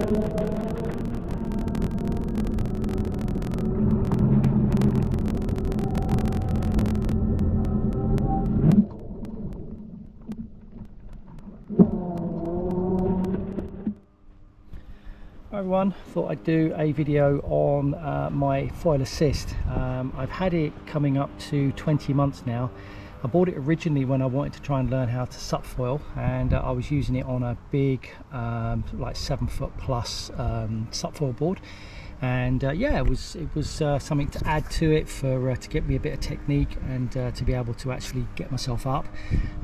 Hi everyone, thought I'd do a video on my foil assist. I've had it coming up to 20 months now. I bought it originally when I wanted to try and learn how to sup foil, and I was using it on a big like 7 foot plus sup foil board, and yeah, it was something to add to it for to get me a bit of technique and to be able to actually get myself up.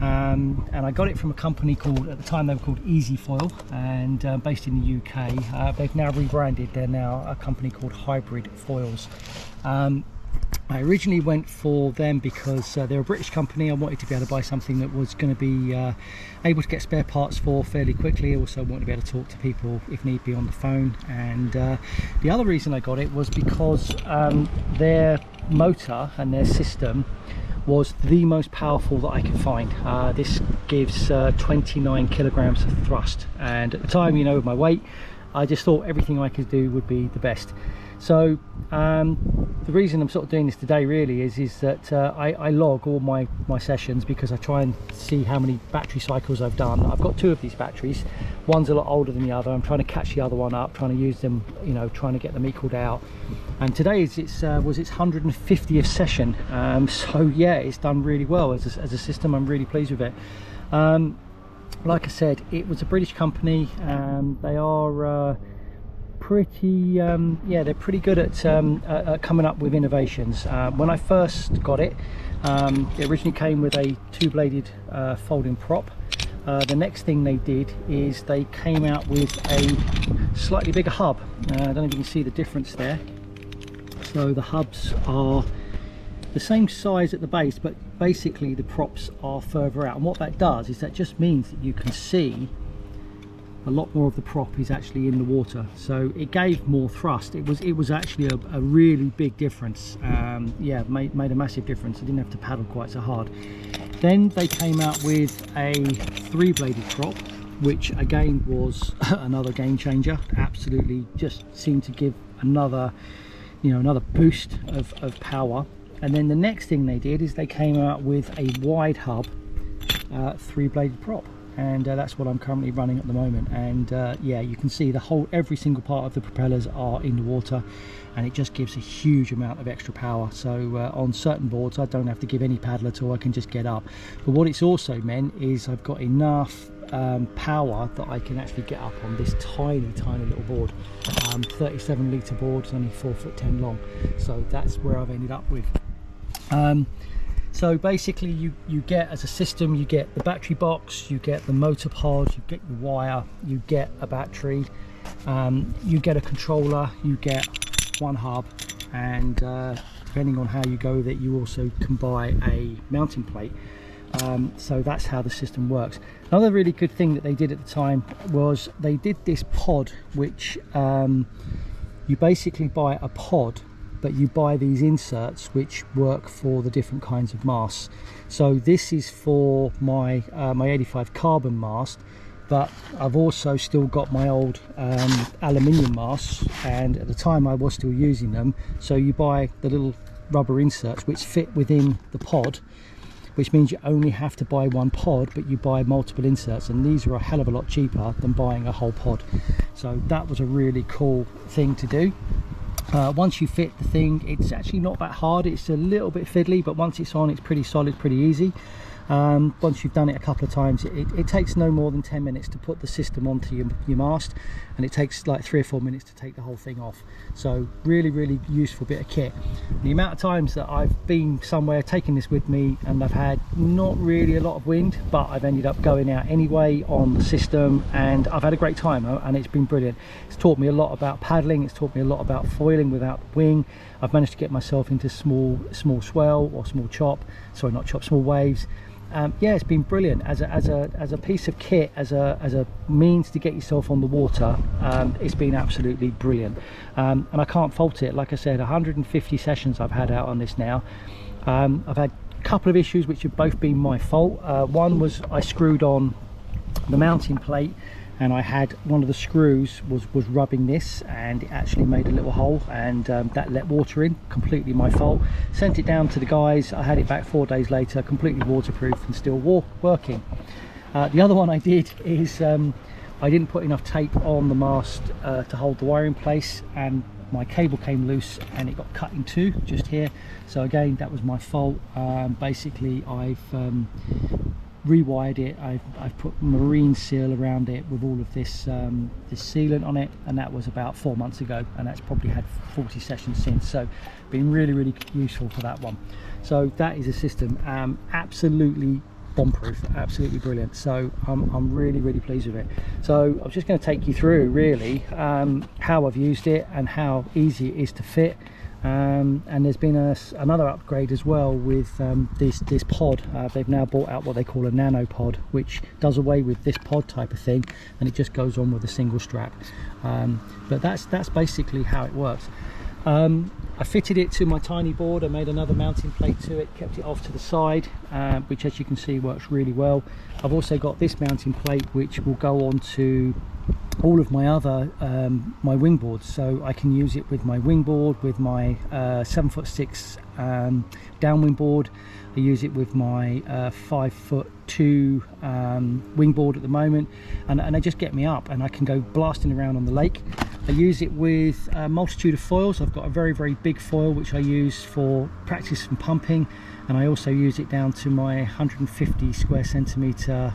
And I got it from a company called, at the time they were called Easy Foil, and based in the UK. They've now rebranded, they're now a company called Hybrid Foils. I originally went for them because they're a British company. I wanted to be able to buy something that was going to be able to get spare parts for fairly quickly. I also wanted to be able to talk to people if need be on the phone, and the other reason I got it was because their motor and their system was the most powerful that I could find. This gives 29 kilograms of thrust, and at the time, you know, with my weight, I just thought everything I could do would be the best. So the reason I'm sort of doing this today really is that I log all my sessions, because I try and see how many battery cycles I've done. I've got 2 of these batteries. One's a lot older than the other. I'm trying to catch the other one up, trying to use them, you know, trying to get them equaled out. And today was its 150th session. So yeah, it's done really well as a system. I'm really pleased with it. Like I said, it was a British company. They are pretty yeah, they're pretty good at coming up with innovations. When I first got it, it originally came with a 2-bladed folding prop. The next thing they did is they came out with a slightly bigger hub. I don't know if you can see the difference there. So the hubs are the same size at the base, but basically the props are further out, and what that does is that just means that you can see a lot more of the prop is actually in the water, so it gave more thrust. It was actually a really big difference. Yeah, made a massive difference. I didn't have to paddle quite so hard. Then they came out with a 3-bladed prop, which again was another game changer. Absolutely just seemed to give another, you know, another boost of power. And then the next thing they did is they came out with a wide hub 3-bladed prop, and that's what I'm currently running at the moment. And yeah, you can see every single part of the propellers are in the water, and it just gives a huge amount of extra power. So on certain boards I don't have to give any paddle at all, I can just get up. But what it's also meant is I've got enough power that I can actually get up on this tiny little board. 37 litre board, it's only 4'10" long, so that's where I've ended up with. So basically you get, as a system, you get the battery box, you get the motor pod, you get your wire, you get a battery, you get a controller, you get one hub, and depending on how you go with it, you also can buy a mounting plate. So that's how the system works. Another really good thing that they did at the time was they did this pod, which you basically buy a pod, but you buy these inserts which work for the different kinds of masts. So this is for my my 85 carbon mast, but I've also still got my old aluminium masts, and at the time I was still using them. So you buy the little rubber inserts which fit within the pod, which means you only have to buy one pod, but you buy multiple inserts, and these are a hell of a lot cheaper than buying a whole pod. So that was a really cool thing to do. Once you fit the thing, it's actually not that hard. It's a little bit fiddly, but once it's on, it's pretty solid, pretty easy. Once you've done it a couple of times, it takes no more than 10 minutes to put the system onto your mast, and it takes like 3 or 4 minutes to take the whole thing off. So really useful bit of kit. The amount of times that I've been somewhere taking this with me and I've had not really a lot of wind, but I've ended up going out anyway on the system, and I've had a great time, and it's been brilliant. It's taught me a lot about paddling, it's taught me a lot about foiling without the wing. I've managed to get myself into small swell, or small chop, sorry, not chop, small waves. Yeah, it's been brilliant as a piece of kit, as a means to get yourself on the water. It's been absolutely brilliant, and I can't fault it. Like I said, 150 sessions I've had out on this now. I've had a couple of issues which have both been my fault. One was I screwed on the mounting plate, and I had one of the screws was rubbing this, and it actually made a little hole, and that let water in. Completely my fault. Sent it down to the guys. I had it back 4 days later, completely waterproof and still working. The other one I did is I didn't put enough tape on the mast to hold the wire in place, and my cable came loose and it got cut in two just here. So again, that was my fault. Basically I've rewired it. I've put marine seal around it with all of this this sealant on it, and that was about 4 months ago, and that's probably had 40 sessions since, so been really useful for that one. So that is a system, absolutely bomb-proof, absolutely brilliant. So I'm really pleased with it. So I'm just going to take you through really how I've used it and how easy it is to fit. And there's been another upgrade as well with this pod. They've now brought out what they call a Nano-pod, which does away with this pod type of thing, and it just goes on with a single strap. But that's basically how it works. I fitted it to my tiny board. I made another mounting plate to it, kept it off to the side, which as you can see works really well. I've also got this mounting plate which will go on to all of my other my wing boards, so I can use it with my wing board, with my 7'6" downwind board. I use it with my 5'2" wing board at the moment, and they just get me up, and I can go blasting around on the lake. I use it with a multitude of foils. I've got a very big foil which I use for practice and pumping, and I also use it down to my 150 square centimetre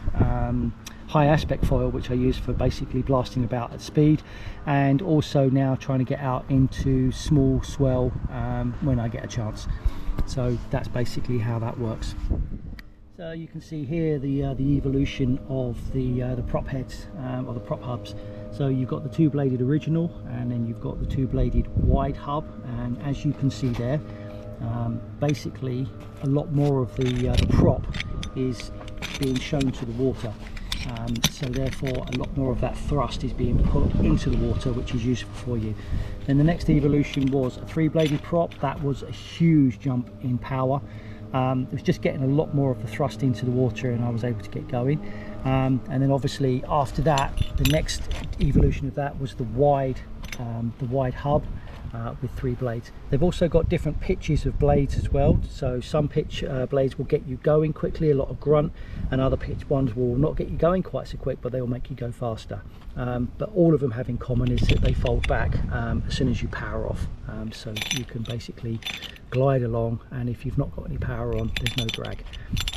high aspect foil, which I use for basically blasting about at speed, and also now trying to get out into small swell when I get a chance. So that's basically how that works. So you can see here the evolution of the prop heads or the prop hubs. So you've got the two-bladed original, and then you've got the two-bladed wide hub, and as you can see there, basically a lot more of the prop is being shown to the water. So therefore a lot more of that thrust is being put into the water, which is useful for you. Then the next evolution was a three-bladed prop. That was a huge jump in power. It was just getting a lot more of the thrust into the water, and I was able to get going. And then obviously after that, the next evolution of that was the wide hub with 3 blades. They've also got different pitches of blades as well. So some pitch blades will get you going quickly, a lot of grunt, and other pitch ones will not get you going quite so quick, but they will make you go faster. But all of them have in common is that they fold back as soon as you power off. So you can basically glide along, and if you've not got any power on, there's no drag.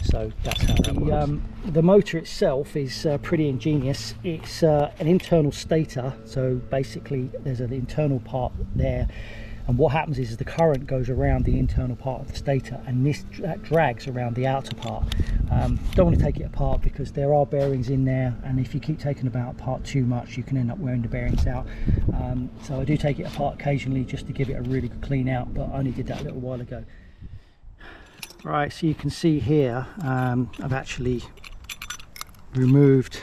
So that's how that works. The motor itself is pretty ingenious. It's an internal stator, so basically there's an internal part there, and what happens is the current goes around the internal part of the stator, and that drags around the outer part. Don't want to take it apart because there are bearings in there, and if you keep taking them apart too much, you can end up wearing the bearings out. So I do take it apart occasionally just to give it a really good clean out, but I only did that a little while ago. Right, so you can see here I've actually removed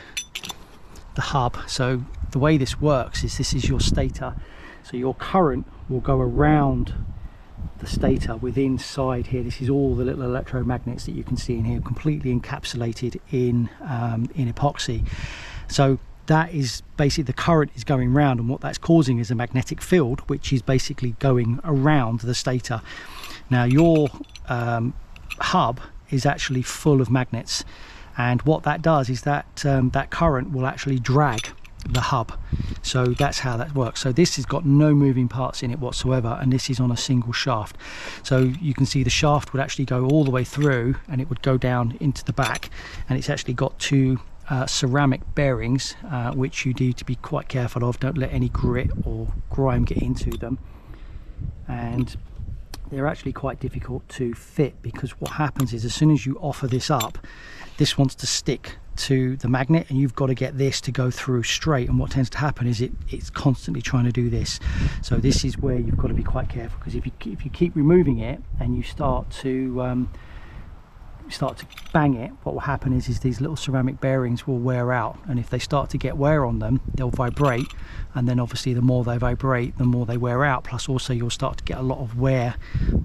the hub. So the way this works is this is your stator, so your current will go around the stator with inside here. This is all the little electromagnets that you can see in here, completely encapsulated in epoxy. So that is basically the current is going round, and what that's causing is a magnetic field which is basically going around the stator. Now your hub is actually full of magnets, and what that does is that that current will actually drag the hub. So that's how that works. So this has got no moving parts in it whatsoever, and this is on a single shaft. So you can see the shaft would actually go all the way through, and it would go down into the back, and it's actually got two ceramic bearings which you need to be quite careful of. Don't let any grit or grime get into them, and they're actually quite difficult to fit, because what happens is as soon as you offer this up, this wants to stick to the magnet, and you've got to get this to go through straight, and what tends to happen is it's constantly trying to do this. So this is where you've got to be quite careful, because if you keep removing it and you start to bang it, what will happen is these little ceramic bearings will wear out, and if they start to get wear on them, they'll vibrate, and then obviously the more they vibrate, the more they wear out. Plus also you'll start to get a lot of wear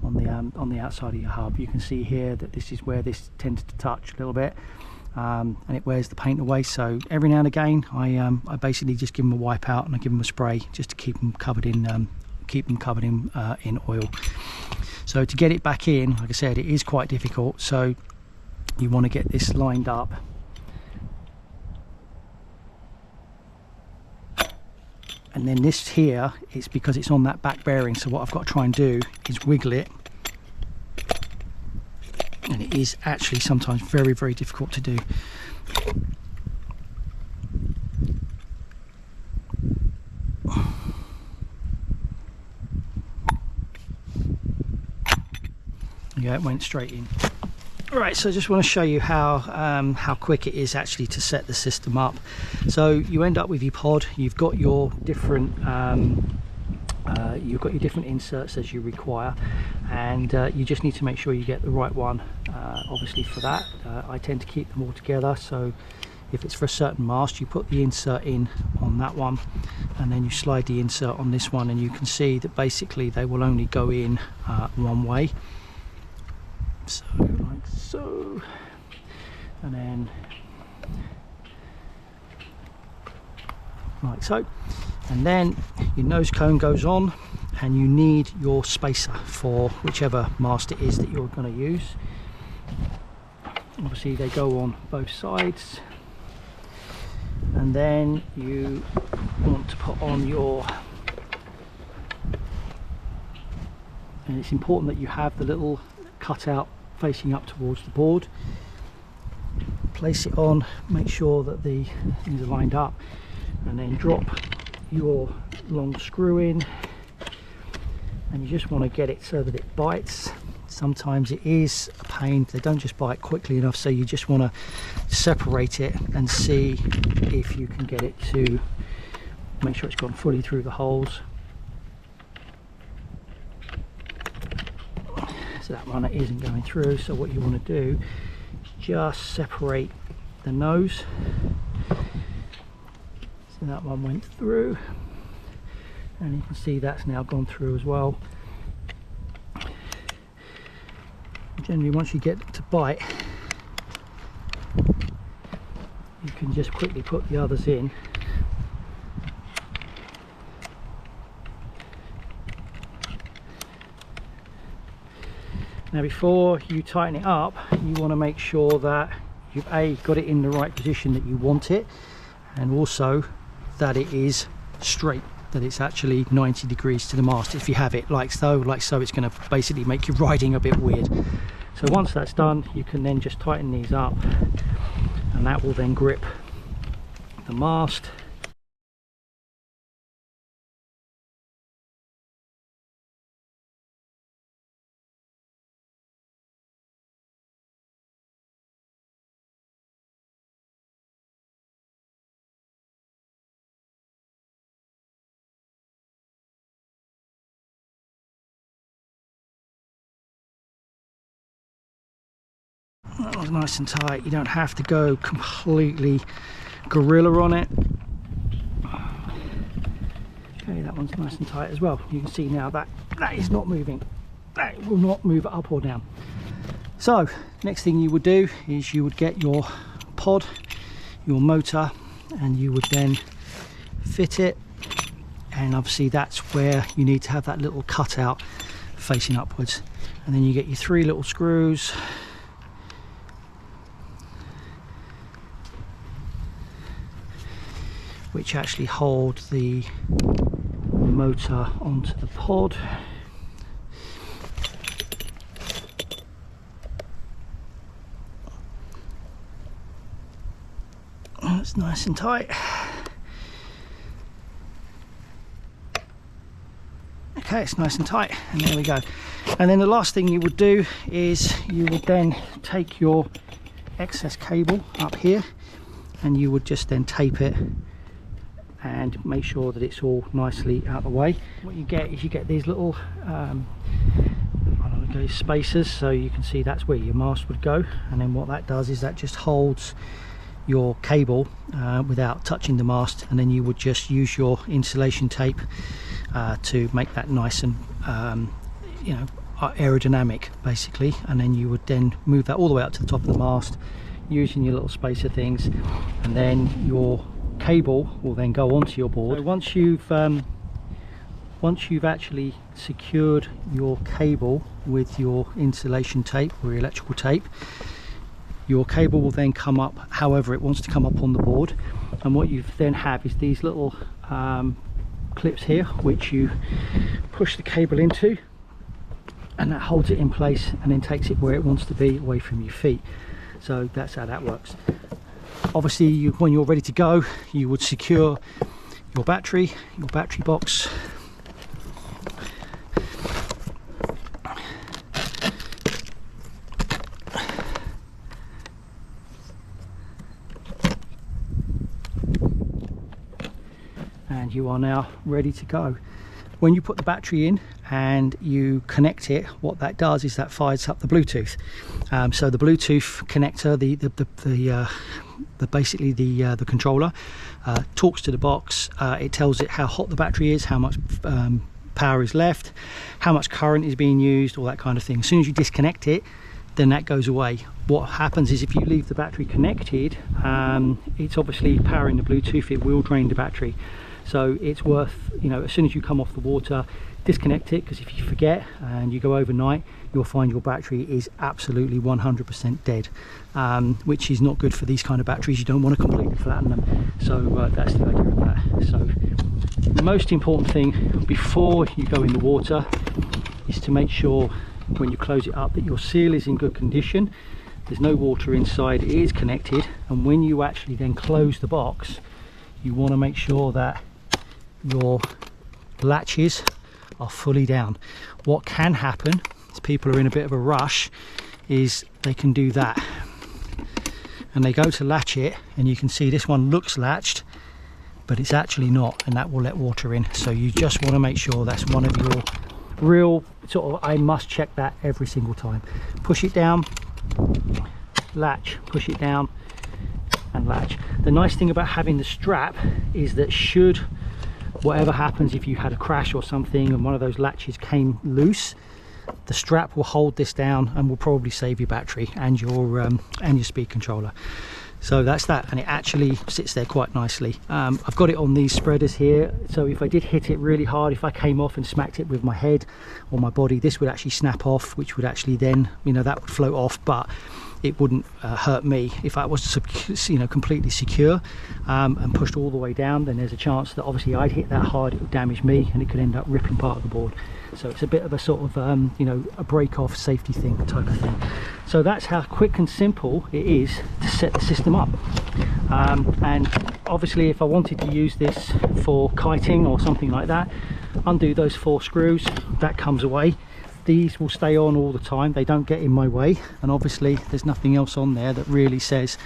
on the outside of your hub. You can see here that this is where this tends to touch a little bit, and it wears the paint away. So every now and again I basically just give them a wipe out and I give them a spray just to keep them covered in in oil. So to get it back in, like I said, it is quite difficult. So you want to get this lined up. And then this here is because it's on that back bearing, so what I've got to try and do is wiggle it, and it is actually sometimes very, very difficult to do. Yeah, it went straight in. Right, so I just want to show you how quick it is actually to set the system up. So you end up with your pod. You've got your different inserts as you require, and you just need to make sure you get the right one. Obviously, for that, I tend to keep them all together. So if it's for a certain mast, you put the insert in on that one, and then you slide the insert on this one, and you can see that basically they will only go in one way. So like so, and then like so, and then your nose cone goes on, and you need your spacer for whichever mast it is that you're going to use. Obviously they go on both sides, and then you want to put on your, and it's important that you have the little cutout facing up towards the board. Place it on, make sure that the things are lined up, and then drop your long screw in, and you just want to get it so that it bites. Sometimes it is a pain, they don't just bite quickly enough, so you just want to separate it and see if you can get it to make sure it's gone fully through the holes. So that one isn't going through, so what you want to do, just separate the nose. So that one went through, and you can see that's now gone through as well. Generally, once you get to bite, you can just quickly put the others in. Now before you tighten it up, you want to make sure that you've got it in the right position that you want it, and also that it is straight, that it's actually 90 degrees to the mast. If you have it like so, it's going to basically make your riding a bit weird. So once that's done, you can then just tighten these up, and that will then grip the mast. That was nice and tight. You don't have to go completely gorilla on it. Okay, that one's nice and tight as well. You can see now that is not moving. That will not move up or down. So next thing you would do is you would get your pod, your motor, and you would then fit it, and obviously that's where you need to have that little cutout facing upwards, and then you get your 3 little screws, which actually hold the motor onto the pod. That's nice and tight. Okay, it's nice and tight, and there we go. And then the last thing you would do is you would then take your excess cable up here, and you would just then tape it and make sure that it's all nicely out of the way. What you get is you get these little spacers, so you can see that's where your mast would go, and then what that does is that just holds your cable without touching the mast, and then you would just use your insulation tape to make that nice and aerodynamic basically, and then you would then move that all the way up to the top of the mast. using your little spacer things, and then your cable will then go onto your board. So once you've actually secured your cable with your insulation tape or your electrical tape, your cable will then come up however it wants to come up on the board, and what you then have is these little clips here which you push the cable into, and that holds it in place and then takes it where it wants to be, away from your feet. So that's how that works. Obviously when you're ready to go, you would secure your battery box, and you are now ready to go. When you put the battery in and you connect it, what that does is that fires up the Bluetooth. So the Bluetooth connector, basically the controller, talks to the box. It tells it how hot the battery is, how much power is left, how much current is being used, all that kind of thing. As soon as you disconnect it, then that goes away. What happens is if you leave the battery connected, it's obviously powering the Bluetooth, it will drain the battery. So it's worth, you know, as soon as you come off the water, disconnect it, because if you forget and you go overnight, you'll find your battery is absolutely 100% dead, which is not good for these kind of batteries. You don't want to completely flatten them. So that's the idea of that. So the most important thing before you go in the water is to make sure when you close it up that your seal is in good condition, there's no water inside, it is connected, and when you actually then close the box, you want to make sure that your latches are fully down. What can happen is people are in a bit of a rush, is they can do that and they go to latch it, and you can see this one looks latched but it's actually not, and that will let water in. So you just want to make sure that's one of your real sort of, I must check that every single time. Push it down, latch, push it down and latch. The nice thing about having the strap is that should whatever happens, if you had a crash or something and one of those latches came loose, the strap will hold this down and will probably save your battery and your speed controller. So that's that, and it actually sits there quite nicely. I've got it on these spreaders here, so if I did hit it really hard, if I came off and smacked it with my head or my body, this would actually snap off, which would actually then, you know, that would float off, but it wouldn't hurt me. If I was, you know, completely secure and pushed all the way down, then there's a chance that obviously I'd hit that hard, it would damage me and it could end up ripping part of the board. So it's a bit of a sort of you know, a break off safety thing type of thing. So that's how quick and simple it is to set the system up. And obviously if I wanted to use this for kiting or something like that, undo those 4 screws, that comes away. These will stay on all the time, they don't get in my way, and obviously there's nothing else on there that really says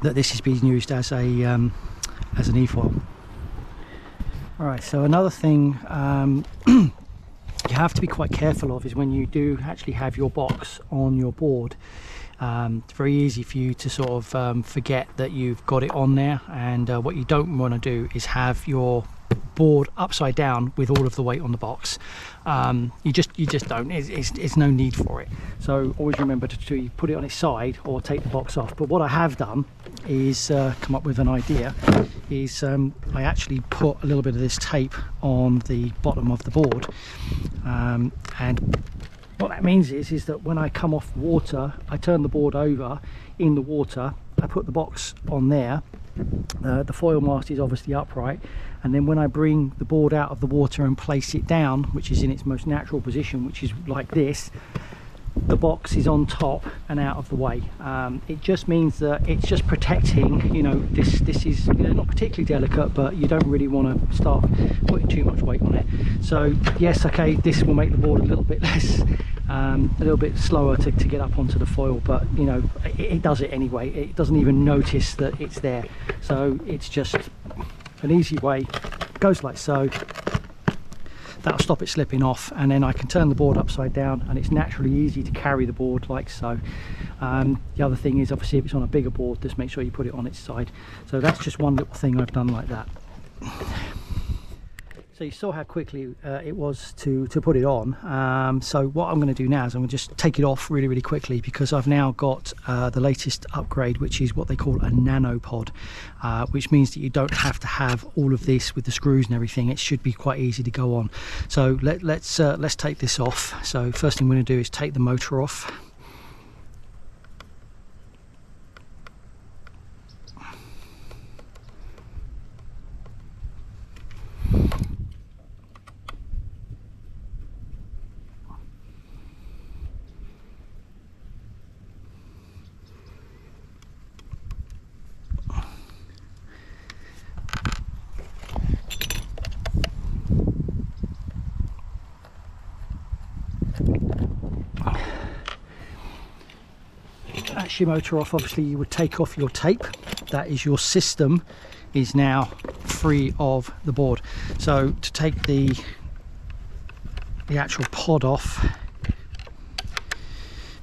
that this is being used as a as an e-foil. Alright, so another thing you have to be quite careful of is when you do actually have your box on your board. It's very easy for you to sort of forget that you've got it on there, and what you don't want to do is have your board upside down with all of the weight on the box. You just don't, it's no need for it. So always remember to put it on its side or take the box off. But what I have done is come up with an idea, is I actually put a little bit of this tape on the bottom of the board, and what that means is that when I come off water, I turn the board over in the water, I put the box on there, the foil mast is obviously upright, and then when I bring the board out of the water and place it down, which is in its most natural position, which is like this, the box is on top and out of the way. It just means that it's just protecting, you know, this is, you know, not particularly delicate, but you don't really want to start putting too much weight on it. So yes, okay, this will make the board a little bit less, a little bit slower to get up onto the foil, but you know, it does it anyway. It doesn't even notice that it's there. So it's just an easy way, goes like so. That'll stop it slipping off, and then I can turn the board upside down and it's naturally easy to carry the board like so. The other thing is, obviously if it's on a bigger board, just make sure you put it on its side. So that's just one little thing I've done like that. So you saw how quickly it was to put it on. So what I'm going to do now is I'm going to just take it off really quickly, because I've now got the latest upgrade, which is what they call a Nano-pod, which means that you don't have to have all of this with the screws and everything. It should be quite easy to go on. So let's take this off. So first thing I'm going to do is take the motor off. That's your motor off. Obviously you would take off your tape. That is, your system is now free of the board. So to take the actual pod off,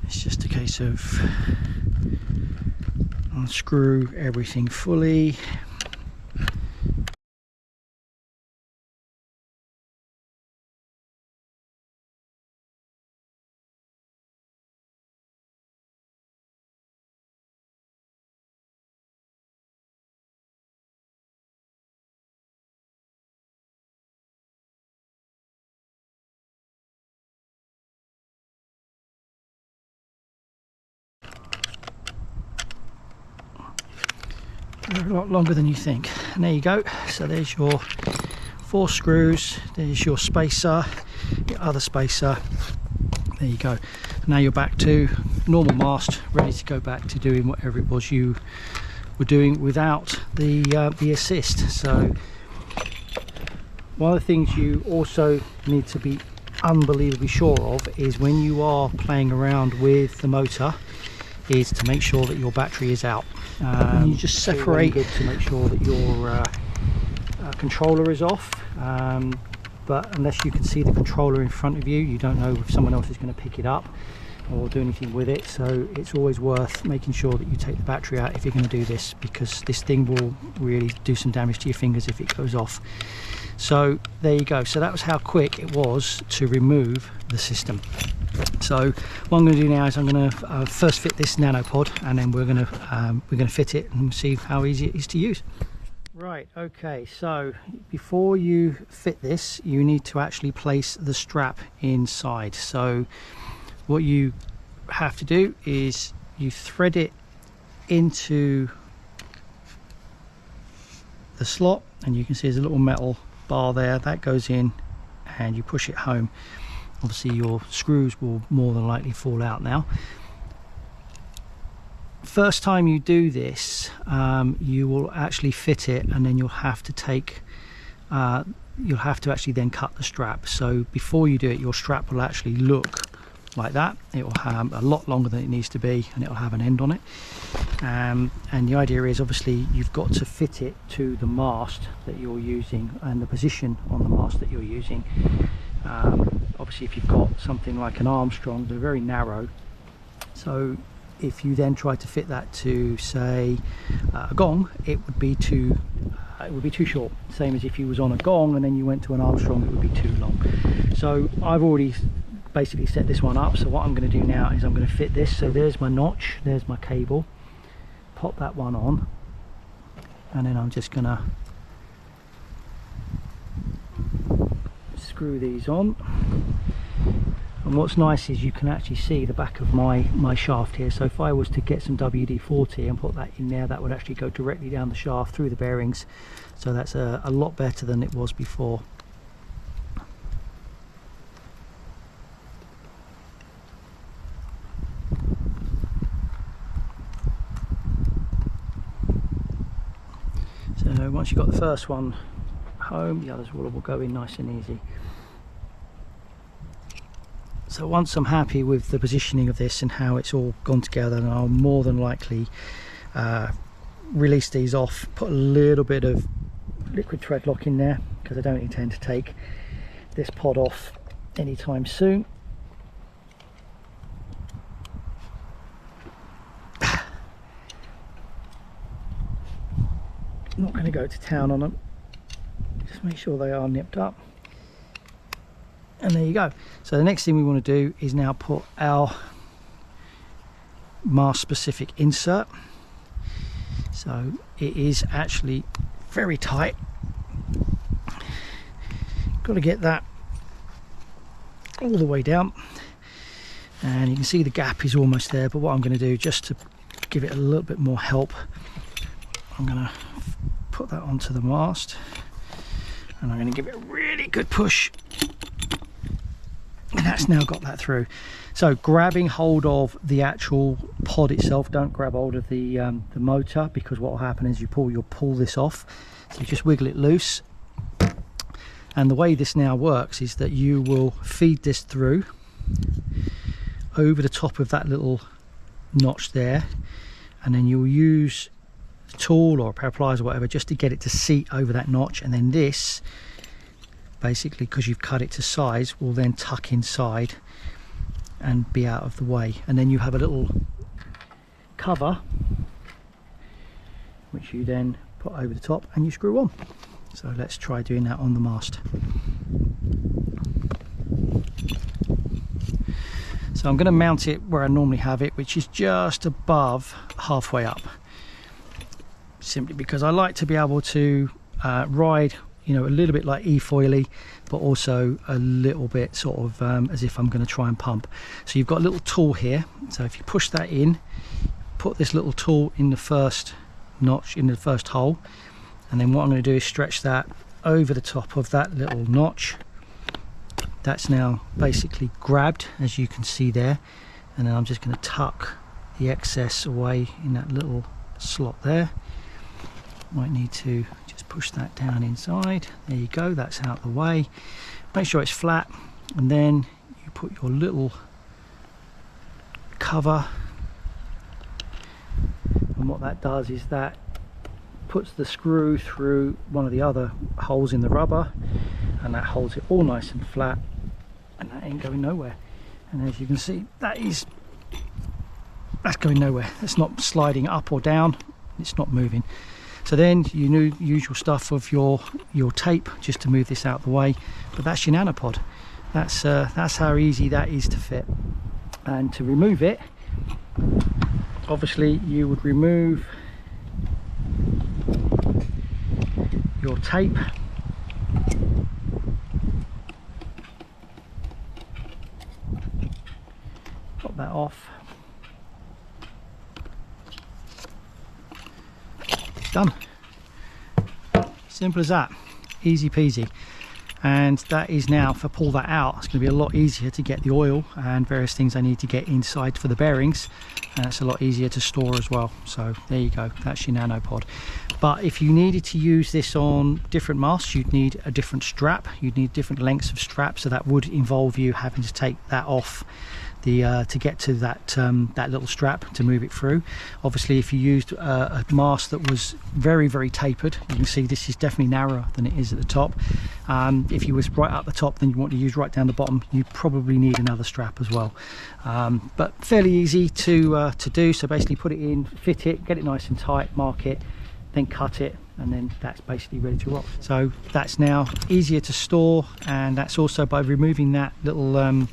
it's just a case of unscrew everything fully. They're a lot longer than you think. And there you go. So there's your 4 screws, there's your spacer, your other spacer. There you go. Now you're back to normal mast, ready to go back to doing whatever it was you were doing without the assist. So one of the things you also need to be unbelievably sure of is, when you are playing around with the motor, is to make sure that your battery is out. You just separate it to make sure that your controller is off, but unless you can see the controller in front of you, you don't know if someone else is going to pick it up or do anything with it. So it's always worth making sure that you take the battery out if you're going to do this, because this thing will really do some damage to your fingers if it goes off. So there you go. So that was how quick it was to remove the system. So what I'm going to do now is I'm going to first fit this Nano-pod, and then we're going to fit it and see how easy it is to use. Right, okay, so before you fit this, you need to actually place the strap inside. So what you have to do is you thread it into the slot, and you can see there's a little metal bar there that goes in, and you push it home. Obviously your screws will more than likely fall out now. First time you do this, you will actually fit it, and then you'll have to actually then cut the strap. So before you do it, your strap will actually look like that. It will have a lot longer than it needs to be, and it will have an end on it. And the idea is, obviously you've got to fit it to the mast that you're using and the position on the mast that you're using. Obviously if you've got something like an Armstrong, they're very narrow, so if you then try to fit that to, say, a gong, it would be too short. Same as if you was on a gong and then you went to an Armstrong, it would be too long. So I've already basically set this one up. So what I'm going to do now is I'm going to fit this. So there's my notch, there's my cable, pop that one on, and then I'm just going to screw these on. And what's nice is you can actually see the back of my shaft here. So if I was to get some WD-40 and put that in there, that would actually go directly down the shaft through the bearings. So that's a lot better than it was before. So once you've got the first one home, the others will go in nice and easy. So once I'm happy with the positioning of this and how it's all gone together, then I'll more than likely release these off, put a little bit of liquid thread lock in there, because I don't intend to take this pod off anytime soon. Not going to go to town on them, Just make sure they are nipped up. And there you go. So the next thing we want to do is now put our mast specific insert. So it is actually very tight. Got to get that all the way down, and you can see the gap is almost there. But what I'm going to do, just to give it a little bit more help, I'm going to put that onto the mast, and I'm going to give it a really good push, and that's now got that through. So grabbing hold of the actual pod itself, don't grab hold of the motor, because what will happen is you'll pull this off. So you just wiggle it loose. And the way this now works is that you will feed this through over the top of that little notch there, and then you'll use a tool or a pair of pliers or whatever just to get it to seat over that notch, and then this, basically because you've cut it to size, will then tuck inside and be out of the way. And then you have a little cover which you then put over the top and you screw on. So let's try doing that on the mast. So I'm going to mount it where I normally have it, which is just above halfway up, simply because I like to be able to ride, you know, a little bit like e-foily, but also a little bit sort of as if I'm going to try and pump. So you've got a little tool here, so if you push that in, put this little tool in the first notch, in the first hole, and then what I'm going to do is stretch that over the top of that little notch. That's now basically grabbed, as you can see there, and then I'm just going to tuck the excess away in that little slot there. Might need to just push that down inside. There you go, that's out of the way. Make sure it's flat, and then you put your little cover, and what that does is that puts the screw through one of the other holes in the rubber, and that holds it all nice and flat, and that ain't going nowhere. And as you can see, that's going nowhere. It's not sliding up or down, it's not moving. So then you know, usual stuff of your tape just to move this out of the way, but that's your Nano-pod. That's how easy that is to fit. And to remove it, obviously you would remove your tape, pop that off, done. Simple as that, easy peasy. And that is now, if I pull that out, it's going to be a lot easier to get the oil and various things I need to get inside for the bearings, and it's a lot easier to store as well. So there you go, that's your Nano-pod. But if you needed to use this on different masts, you'd need a different strap, you'd need different lengths of strap, so that would involve you having to take that off to get to that that little strap to move it through. Obviously, if you used a mast that was very, very tapered, you can see this is definitely narrower than it is at the top. If you was right up the top, then you want to use right down the bottom, you probably need another strap as well. But fairly easy to do. So basically put it in, fit it, get it nice and tight, mark it, then cut it, and then that's basically ready to rock. So that's now easier to store, and that's also by removing that little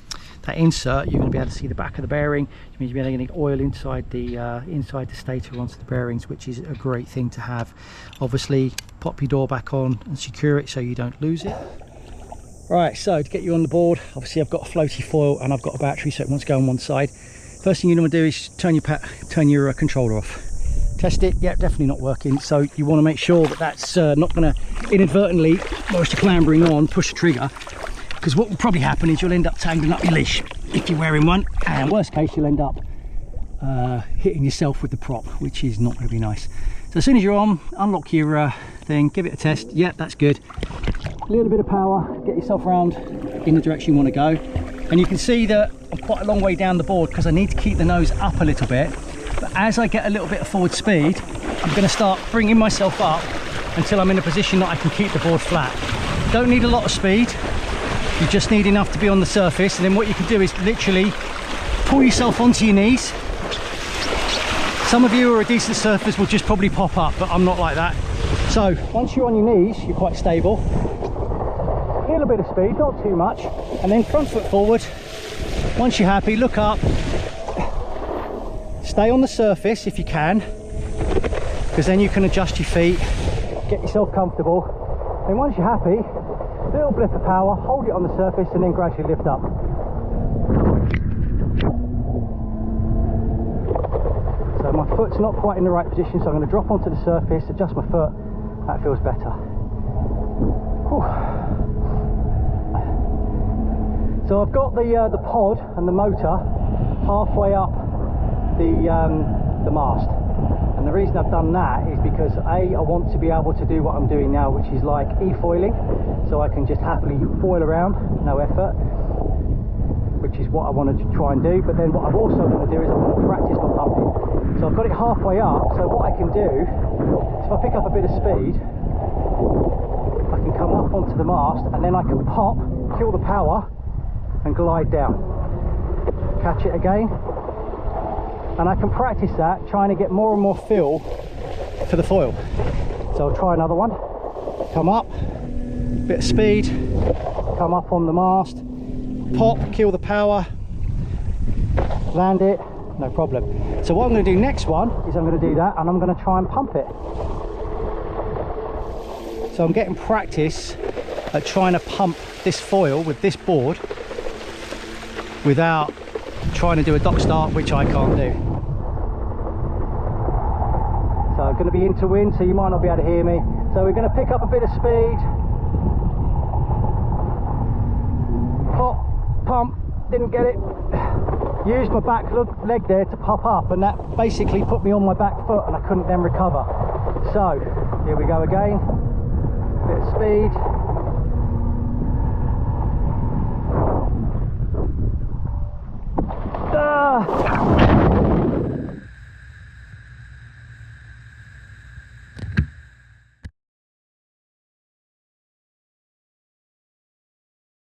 that insert, you're going to be able to see the back of the bearing, which means you're getting oil inside the stator onto the bearings, which is a great thing to have. Obviously pop your door back on and secure it so you don't lose it. Right, so to get you on the board, obviously I've got a floaty foil and I've got a battery, so it wants to go on one side. First thing you want to do is turn your controller off. Test it. Yep, definitely not working. So you want to make sure that that's not going to inadvertently, whilst you're clambering on, push the trigger, because what will probably happen is you'll end up tangling up your leash if you're wearing one, and worst case you'll end up hitting yourself with the prop, which is not going to be nice. So as soon as you're on, unlock your thing, give it a test. Yep, that's good. A little bit of power, get yourself around in the direction you want to go, and you can see that I'm quite a long way down the board because I need to keep the nose up a little bit. But as I get a little bit of forward speed, I'm going to start bringing myself up until I'm in a position that I can keep the board flat. Don't need a lot of speed, you just need enough to be on the surface, and then what you can do is literally pull yourself onto your knees. Some of you who are decent surfers will just probably pop up, but I'm not like that. So once you're on your knees, you're quite stable. little bit of speed, not too much, and then front foot forward. Once you're happy, look up, stay on the surface if you can, because then you can adjust your feet, get yourself comfortable. Then once you're happy, little blip of power, hold it on the surface and then gradually lift up. So my foot's not quite in the right position, so I'm going to drop onto the surface, adjust my foot. That feels better. Whew. So I've got the pod and the motor halfway up the mast, and the reason I've done that is because I want to be able to do what I'm doing now, which is like e-foiling, so I can just happily foil around, no effort, which is what I wanted to try and do. But then what I've also want to do is I want to practice my pumping. So I've got it halfway up, so what I can do is if I pick up a bit of speed, I can come up onto the mast and then I can pop, kill the power and glide down, catch it again, and I can practice that, trying to get more and more feel for the foil. So I'll try another one, come up, bit of speed, come up on the mast, pop, kill the power, land it, no problem. So what I'm going to do next one is I'm going to do that and I'm going to try and pump it. So I'm getting practice at trying to pump this foil with this board without trying to do a dock start, which I can't do. So I'm going to be into wind, so you might not be able to hear me. So we're going to pick up a bit of speed, pop, pump, didn't get it, used my back leg there to pop up, and that basically put me on my back foot and I couldn't then recover. So here we go again, bit of speed,